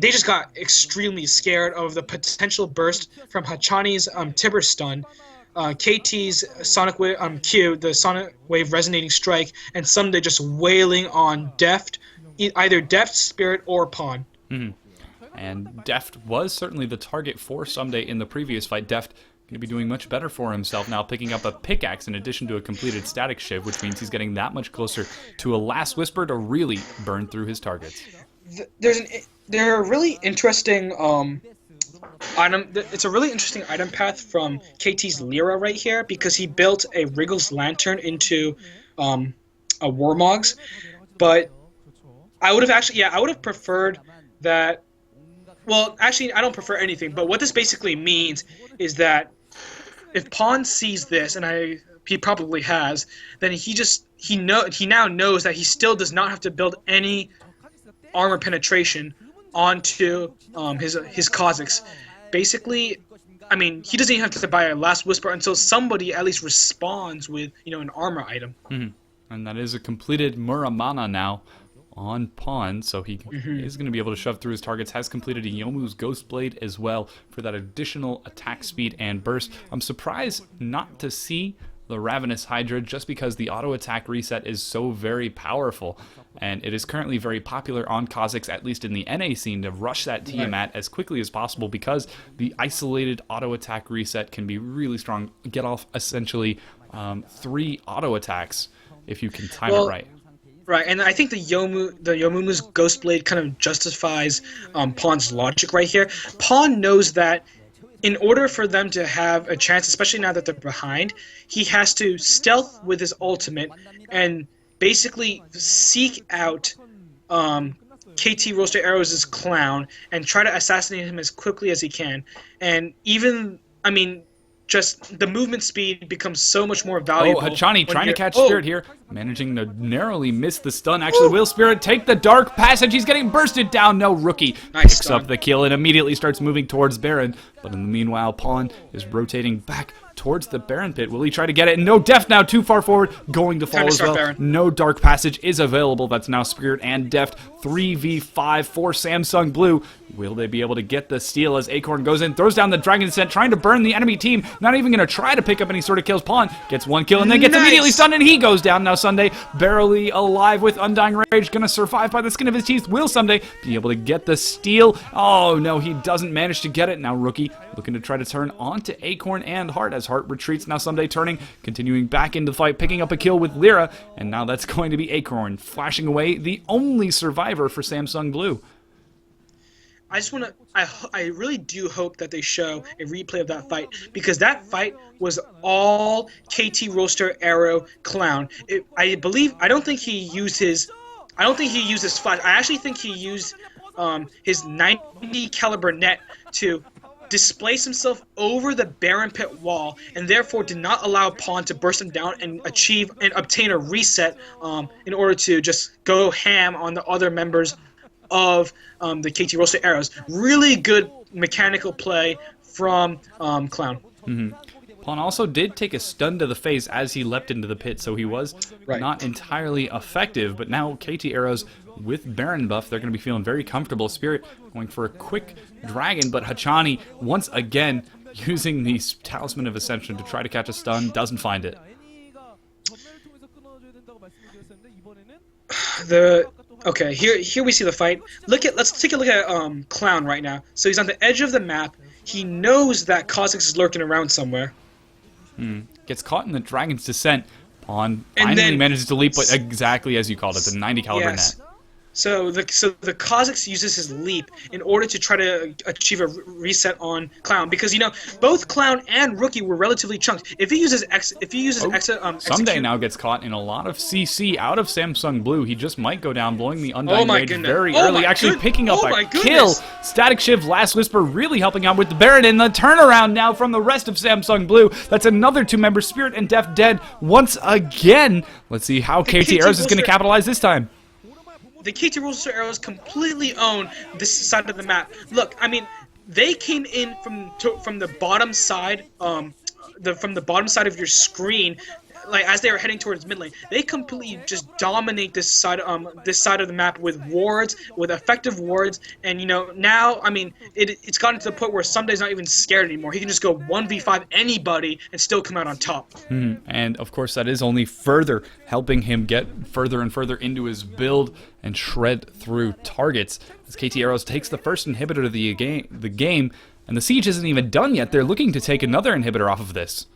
they just got extremely scared of the potential burst from Hachani's Tibber stun, KT's Sonic Wave Q, the Sonic Wave Resonating Strike, and Someday just wailing on Deft, either Deft, Spirit, or Pawn.
And Deft was certainly the target for Someday in the previous fight. Deft to be doing much better for himself now, picking up a pickaxe in addition to a completed static shiv, which means he's getting that much closer to a Last Whisper to really burn through his targets.
There are really interesting item. It's a really interesting item path from KT's Lyra right here, because he built a Wriggle's Lantern into a Warmogs, but I would have preferred that. Well, actually, I don't prefer anything, but what this basically means is that if Pawn sees this, and he probably has, then he now knows that he still does not have to build any armor penetration onto his Kha'Zix. Basically, I mean, he doesn't even have to buy a Last Whisper until somebody at least responds with, an armor item.
Mm-hmm. And that is a completed Muramana now on Pawn, so he is going to be able to shove through his targets. Has completed a Yomu's Ghost Blade as well for that additional attack speed and burst. I'm surprised not to see the Ravenous Hydra, just because the auto attack reset is so very powerful, and it is currently very popular on Kha'Zix, at least in the NA scene, to rush that Tiamat as quickly as possible, because the isolated auto attack reset can be really strong. Get off essentially 3 auto attacks if you can time it right.
Right, and I think the Yomumu's Ghost Blade kind of justifies Pawn's logic right here. Pawn knows that in order for them to have a chance, especially now that they're behind, he has to stealth with his ultimate and basically seek out KT Roaster Arrows' clown and try to assassinate him as quickly as he can. And just the movement speed becomes so much more valuable.
Oh, Hachani trying to catch Spirit here. Managing to narrowly miss the stun. Actually, will Spirit take the Dark Passage? He's getting bursted down. No, Rookie picks up the kill and immediately starts moving towards Baron. But in the meanwhile, Pawn is rotating back towards the Baron pit. Will he try to get it? No, Deft now too far forward. Going to fall as well. Baron. No Dark Passage is available. That's now Spirit and Deft. 3v5 for Samsung Blue. Will they be able to get the steal as Acorn goes in, throws down the Dragon Descent, trying to burn the enemy team. Not even going to try to pick up any sort of kills. Pawn gets 1 kill and then gets immediately stunned, and he goes down. Now Sunday, barely alive with Undying Rage, going to survive by the skin of his teeth. Will Sunday be able to get the steal? Oh no, he doesn't manage to get it. Now Rookie looking to try to turn onto Acorn and Heart as Heart retreats. Now Sunday turning, continuing back into the fight, picking up a kill with Lyra, and now that's going to be Acorn flashing away, the only survivor for Samsung Blue.
I really do hope that they show a replay of that fight, because that fight was all KT Roaster Arrow Clown. I don't think he used his flash. I actually think he used his 90 caliber net to displace himself over the Baron pit wall, and therefore did not allow Pawn to burst him down and obtain a reset in order to just go ham on the other members of the KT Roaster Arrows. Really good mechanical play from Clown.
Mm-hmm. Pawn also did take a stun to the face as he leapt into the pit, so he was not entirely effective, but now KT Arrows with Baron buff, they're going to be feeling very comfortable. Spirit going for a quick dragon, but Hachani once again using the Talisman of Ascension to try to catch a stun, doesn't find it.
Okay, here we see the fight. Let's take a look at Clown right now. So he's on the edge of the map. He knows that Kha'Zix is lurking around somewhere.
Gets caught in the Dragon's Descent. Pawn finally manages to leap, but exactly as you called it, the 90 caliber net.
So the Kha'Zix uses his leap in order to try to achieve a reset on Clown, because both Clown and Rookie were relatively chunked. If he uses
Someday now gets caught in a lot of CC out of Samsung Blue. He just might go down, blowing the Undying Rage very early, actually picking up a kill. Static Shiv, Last Whisper really helping out with the Baron, and the turnaround now from the rest of Samsung Blue. That's another 2 members, Spirit and Deft dead once again. Let's see how KT Arrows is going to capitalize this time.
The KT Roaster Arrows completely own this side of the map. Look, they came in from the bottom side, from the bottom side of your screen, like as they were heading towards mid lane. They completely just dominate this side of the map with wards, with effective wards, and now it's gotten to the point where Sunday's not even scared anymore. He can just go 1v5 anybody and still come out on top.
And of course, that is only further helping him get further and further into his build and shred through targets. As KT Arrows takes the first inhibitor of the game, And the siege isn't even done yet. They're looking to take another inhibitor off of this.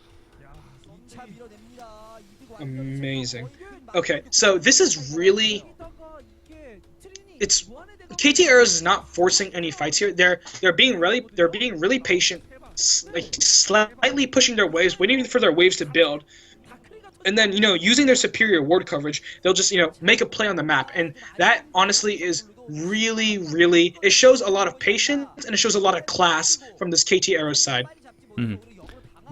Amazing. Okay, so this is really... It's... KT Arrows is not forcing any fights here. They're being really patient, like slightly pushing their waves, waiting for their waves to build. And then, using their superior ward coverage, they'll just, make a play on the map. And that, honestly, is really, really... It shows a lot of patience, and it shows a lot of class from this KT Arrows side.
Mm-hmm.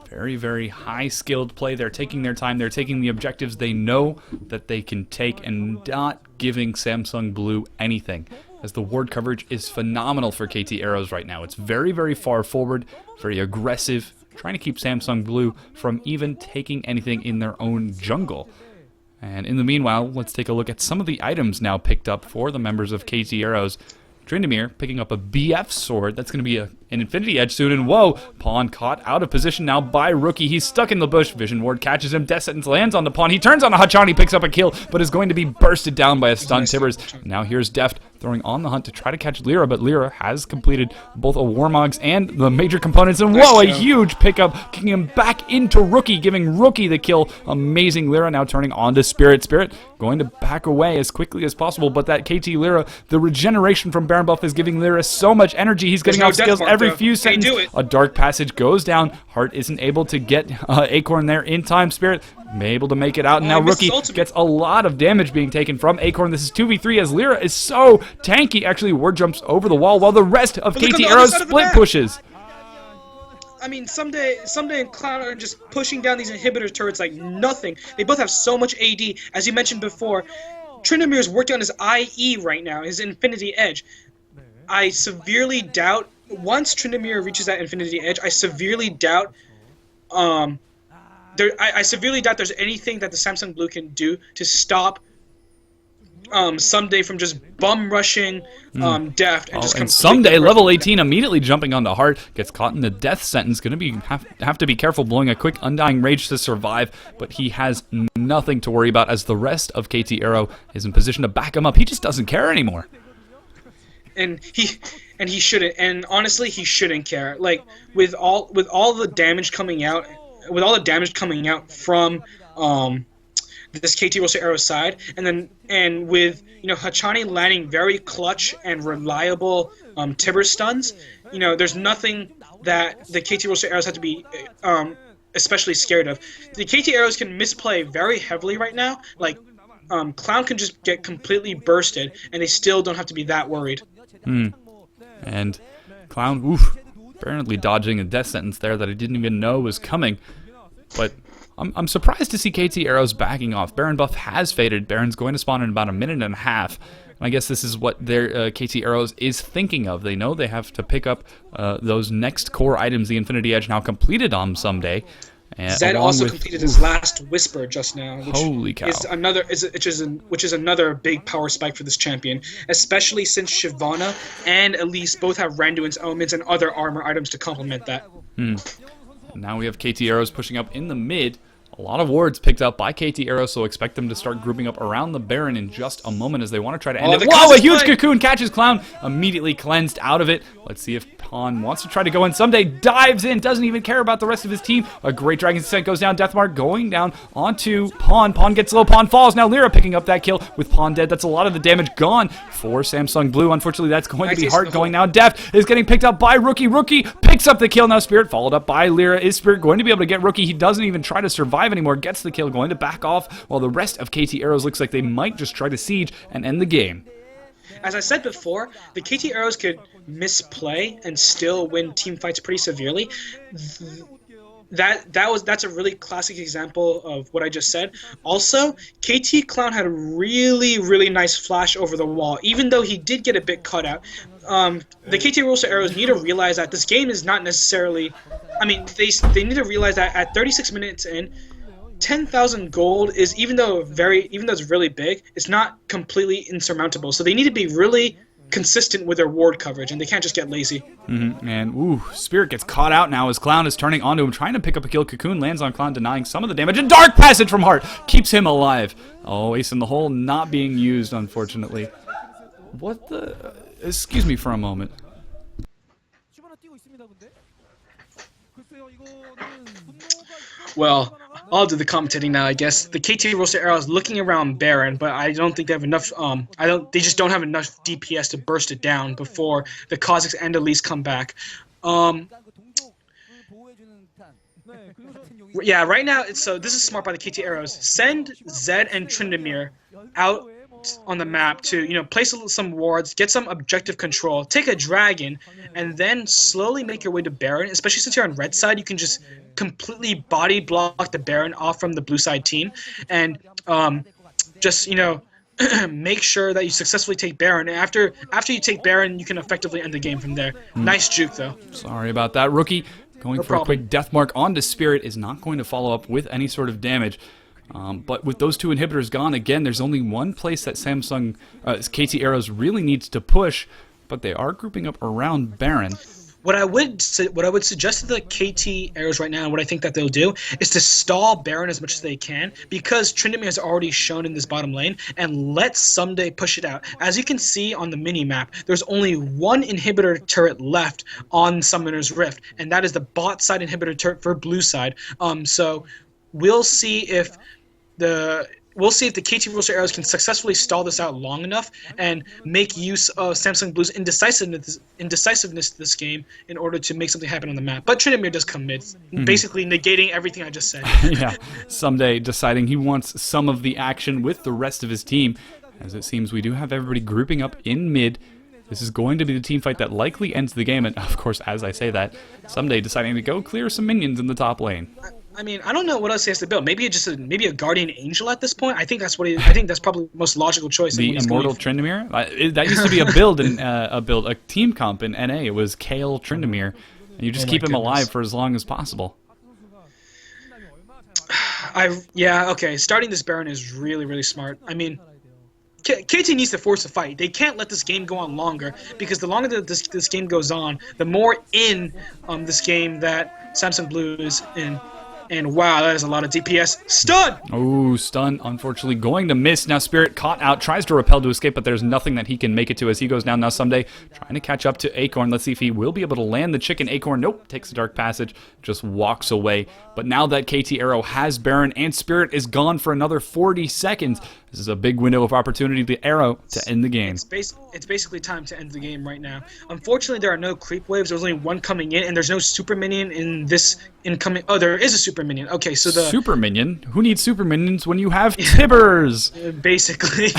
Very, very high-skilled play. They're taking their time. They're taking the objectives they know that they can take and not giving Samsung Blue anything, as the ward coverage is phenomenal for KT Arrows right now. It's very, very far forward, very aggressive, trying to keep Samsung Blue from even taking anything in their own jungle. And in the meanwhile, let's take a look at some of the items now picked up for the members of KT Arrows. Tryndamere picking up a BF sword. That's going to be an Infinity Edge soon. And whoa, Pawn caught out of position now by Rookie. He's stuck in the bush. Vision Ward catches him. Death Sentence lands on the Pawn. He turns on a Hachani, picks up a kill, but is going to be bursted down by a stun. Tibbers. Now here's Deft throwing on the hunt to try to catch Lyra, but Lyra has completed both a Warmogs and the major components. And whoa, a huge pickup, kicking him back into Rookie, giving Rookie the kill. Amazing. Lyra now turning on to Spirit. Spirit going to back away as quickly as possible, but that KT Lyra, the regeneration from Baron Buff is giving Lyra so much energy. He's getting off skills every few seconds. A Dark Passage goes down. Heart isn't able to get Acorn there in time. Spirit able to make it out, and now Rookie gets a lot of damage being taken from Acorn. This is 2v3 as Lyra is so tanky. Actually, Ward jumps over the wall while the rest of KT Arrows split pushes.
I mean, someday and Clown are just pushing down these inhibitor turrets like nothing. They both have so much AD. As you mentioned before, Tryndamere is working on his IE right now, his Infinity Edge. I severely doubt, once Tryndamere reaches that Infinity Edge, I severely doubt I severely doubt there's anything that the Samsung Blue can do to stop Someday from just bum rushing Deft and
and Someday level 18 immediately jumping onto Heart, gets caught in the death sentence. Gonna have to be careful blowing a quick Undying Rage to survive, but he has nothing to worry about as the rest of KT Arrow is in position to back him up. He just doesn't care anymore.
And he shouldn't. And honestly, he shouldn't care. Like with all the damage coming out, from this KT Rosa Arrow side, and with Hachani landing very clutch and reliable Tibber stuns, there's nothing that the KT Rosa Arrows have to be especially scared of. The KT Arrows can misplay very heavily right now. Like Clown can just get completely bursted, and they still don't have to be that worried.
And Clown, apparently dodging a death sentence there that I didn't even know was coming. But I'm surprised to see KT Arrows backing off. Baron Buff has faded. Baron's going to spawn in about a minute and a half. And I guess this is what their KT Arrows is thinking of. They know they have to pick up those next core items the Infinity Edge now completed on Someday.
Zed also completed his last Whisper just now, which
holy cow.
which is another big power spike for this champion, especially since Shyvana and Elise both have Randuin's elements and other armor items to complement that.
Now we have KT Arrows pushing up in the mid. A lot of wards picked up by KT Arrows, so expect them to start grouping up around the Baron in just a moment as they want to try to end it. Whoa, a huge cocoon catches Clown, immediately cleansed out of it. Let's see if Pawn wants to try to go in. Someday dives in, doesn't even care about the rest of his team. A great Dragon's Descent goes down. Deathmark going down onto Pawn. Pawn gets low, Pawn falls. Now Lyra picking up that kill with Pawn dead. That's a lot of the damage gone for Samsung Blue. Unfortunately, that's going to be Heart going now. Deft is getting picked up by Rookie. Rookie picks up the kill. Now Spirit followed up by Lyra. Is Spirit going to be able to get Rookie? He doesn't even try to survive anymore. Gets the kill, going to back off, while the rest of KT Arrows looks like they might just try to siege and end the game.
As I said before, the KT Arrows could misplay and still win team fights pretty severely. That's a really classic example of what I just said. Also, KT Clown had a really, really nice flash over the wall, even though he did get a bit cut out. The KT Rosa Arrows need to realize that this game is not necessarily... I mean, they need to realize that at 36 minutes in, 10,000 gold is, even though it's really big, it's not completely insurmountable. So they need to be really consistent with their ward coverage, and they can't just get lazy.
And Spirit gets caught out now as Clown is turning onto him, trying to pick up a kill. Cocoon lands on Clown, denying some of the damage, and Dark Passage from Heart keeps him alive. Oh, Ace in the Hole not being used, unfortunately. What the... Excuse me for a moment.
Well, I'll do the commentating now, I guess. The KT Roaster Arrow is looking around Baron, but I don't think they have enough. They just don't have enough DPS to burst it down before the Kazakhs and Elise come back. Yeah, right now, so this is smart by the KT Arrows. Send Zed and Tryndamere out on the map to, place some wards, get some objective control, take a dragon, and then slowly make your way to Baron. Especially since you're on red side, you can just completely body block the Baron off from the blue side team, and just make sure that you successfully take Baron. And after you take Baron, you can effectively end the game from there. Nice juke though.
Sorry about that, Rookie. Going for a quick death mark onto Spirit is not going to follow up with any sort of damage. But with those two inhibitors gone, again, there's only one place that Samsung KT Arrows really needs to push, but they are grouping up around Baron.
What I would suggest to the KT Arrows right now, and what I think that they'll do, is to stall Baron as much as they can, because Tryndamere has already shown in this bottom lane, and let Someday push it out. As you can see on the mini-map, there's only one inhibitor turret left on Summoner's Rift, and that is the bot side inhibitor turret for blue side. So we'll see if the KT Roaster Arrows can successfully stall this out long enough and make use of Samsung Blue's indecisiveness this game in order to make something happen on the map. But Tryndamere does come mid, basically negating everything I just said.
Yeah, Someday deciding he wants some of the action with the rest of his team, as it seems we do have everybody grouping up in mid. This is going to be the team fight that likely ends the game, and of course, as I say that, Someday deciding to go clear some minions in the top lane.
I mean, I don't know what else he has to build. Maybe a Guardian Angel at this point. I think that's probably the most logical choice.
The Immortal Tryndamere. That used to be a build in a team comp in NA. It was Kale Tryndamere, and you just keep him alive for as long as possible.
Okay. Starting this Baron is really, really smart. I mean, KT needs to force a fight. They can't let this game go on longer, because the longer that this game goes on, the more in this game that Samsung Blue is in. And wow, that is a lot of DPS. Stun!
Oh, stun, unfortunately going to miss. Now Spirit caught out, tries to repel to escape, but there's nothing that he can make it to as he goes down. Now Someday trying to catch up to Acorn. Let's see if he will be able to land the chicken. Acorn, nope, takes the Dark Passage, just walks away. But now that KT Arrow has Baron and Spirit is gone for another 40 seconds, this is a big window of opportunity to Arrow to end the game.
It's basically time to end the game right now. Unfortunately, there are no creep waves. There's only one coming in, and there's no super minion in this incoming. Oh, there is a super minion. Okay, so the
super minion. Who needs super minions when you have Tibbers?
Basically.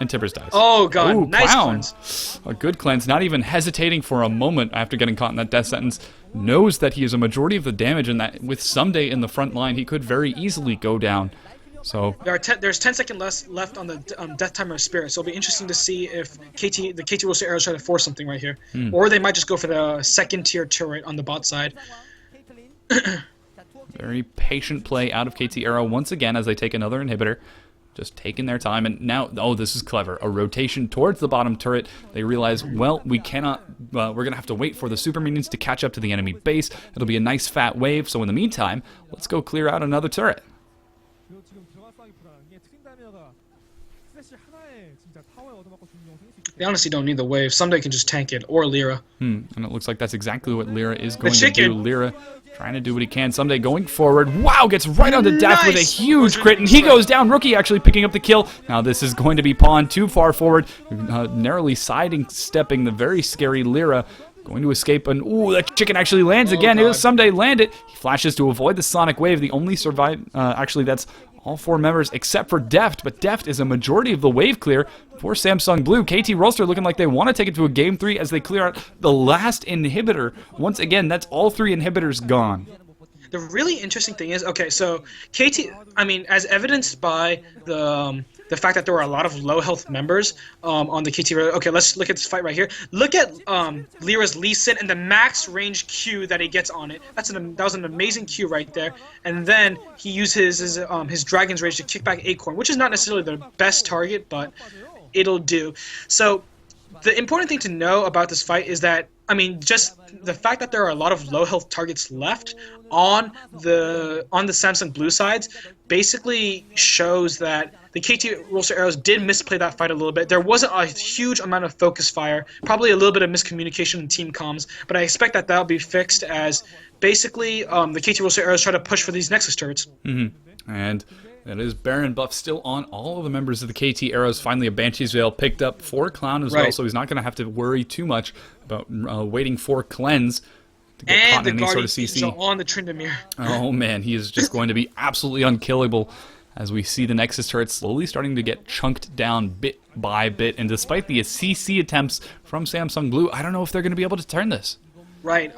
And Tibbers dies.
Oh god,
ooh,
nice
clown.
cleanse.
A good cleanse, not even hesitating for a moment after getting caught in that death sentence. Knows that he is a majority of the damage, and that with Someday in the front line, he could very easily go down. So
there's 10 seconds left on the death timer of Spirit, so it'll be interesting to see if the KT Roaster Arrows try to force something right here, or they might just go for the second tier turret on the bot side.
Very patient play out of KT Arrow once again as they take another inhibitor. Just taking their time, and now, oh, this is clever. A rotation towards the bottom turret. They realize, well, we cannot, we're going to have to wait for the super minions to catch up to the enemy base. It'll be a nice fat wave, so in the meantime, let's go clear out another turret.
They honestly don't need the wave. Someday can just tank it, or Lyra.
And it looks like that's exactly what Lyra is going to do. Lyra trying to do what he can. Someday going forward. Wow, gets right onto death with a huge crit, and he goes down. Rookie actually picking up the kill. Now this is going to be pawned too far forward, narrowly sidestepping the very scary Lyra. Going to escape, and ooh, that chicken actually lands again. Here's Someday land it. He flashes to avoid the sonic wave. The only survive, actually that's all four members except for Deft, but Deft is a majority of the wave clear for Samsung Blue. KT Roaster looking like they want to take it to a game 3 as they clear out the last inhibitor. Once again, that's all 3 inhibitors gone.
The really interesting thing is, okay, so KT, I mean, as evidenced by the fact that there were a lot of low health members on the KT. Okay, let's look at this fight right here. Look at Lyra's Lee Sin and the max range Q that he gets on it. That was an amazing Q right there. And then he uses his Dragon's Rage to kick back Acorn, which is not necessarily the best target, but it'll do. So the important thing to know about this fight is that I mean, just the fact that there are a lot of low health targets left on the Samsung Blue sides basically shows that the KT Roster Arrows did misplay that fight a little bit. There wasn't a huge amount of focus fire, probably a little bit of miscommunication in team comms, but I expect that that'll be fixed as basically the KT Roster Arrows try to push for these Nexus turrets.
And that is Baron buff still on all of the members of the KT Arrows. Finally, a Banshee's Veil picked up for Clown as well, so he's not going to have to worry too much about waiting for Cleanse to get caught
And the
in any sort
Guardian
of CC.
Angel on the Tryndamere.
Oh man, he is just going to be absolutely unkillable as we see the Nexus turrets slowly starting to get chunked down bit by bit. And despite the CC attempts from Samsung Blue, I don't know if they're going to be able to turn this.
Right.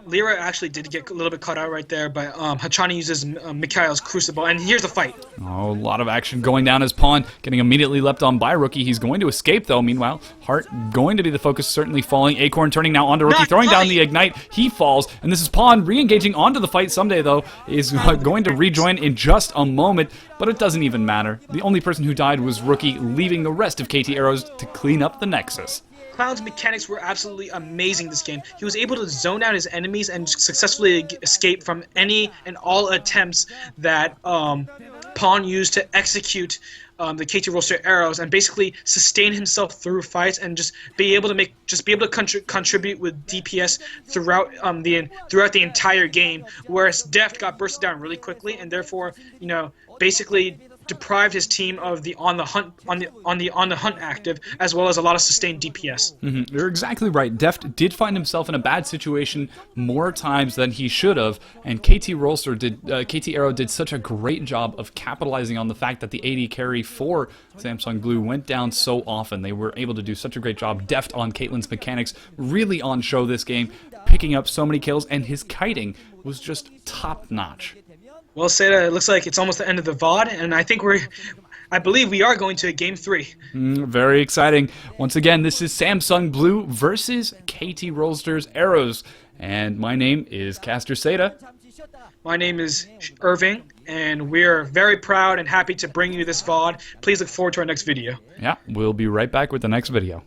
Lyra actually did get a little bit caught out right there, but Hachani uses Mikhail's Crucible, and here's the fight.
Oh, a lot of action going down as Pawn, getting immediately leapt on by Rookie. He's going to escape, though. Meanwhile, Heart going to be the focus, certainly falling. Acorn turning now onto Rookie, throwing down the Ignite. He falls, and this is Pawn re-engaging onto the fight someday, though. Is going to rejoin in just a moment, but it doesn't even matter. The only person who died was Rookie, leaving the rest of KT Arrows to clean up the Nexus.
Clown's mechanics were absolutely amazing this game. He was able to zone out his enemies and successfully escape from any and all attempts that Pawn used to execute the KT Roster Arrows, and basically sustain himself through fights and just be able to contribute with DPS throughout the entire game. Whereas Deft got bursted down really quickly, and therefore, basically deprived his team of the on the hunt active, as well as a lot of sustained DPS.
You're exactly right. Deft did find himself in a bad situation more times than he should have, and KT Arrow did such a great job of capitalizing on the fact that the AD carry for Samsung Blue went down so often. They were able to do such a great job. Deft on Caitlyn's mechanics, really on show this game, picking up so many kills, and his kiting was just top notch.
Well, Seda, it looks like it's almost the end of the VOD, and I believe we are going to Game 3.
Very exciting. Once again, this is Samsung Blue versus KT Rollsters Arrows, and my name is Caster Seda.
My name is Irving, and we're very proud and happy to bring you this VOD. Please look forward to our next video.
Yeah, we'll be right back with the next video.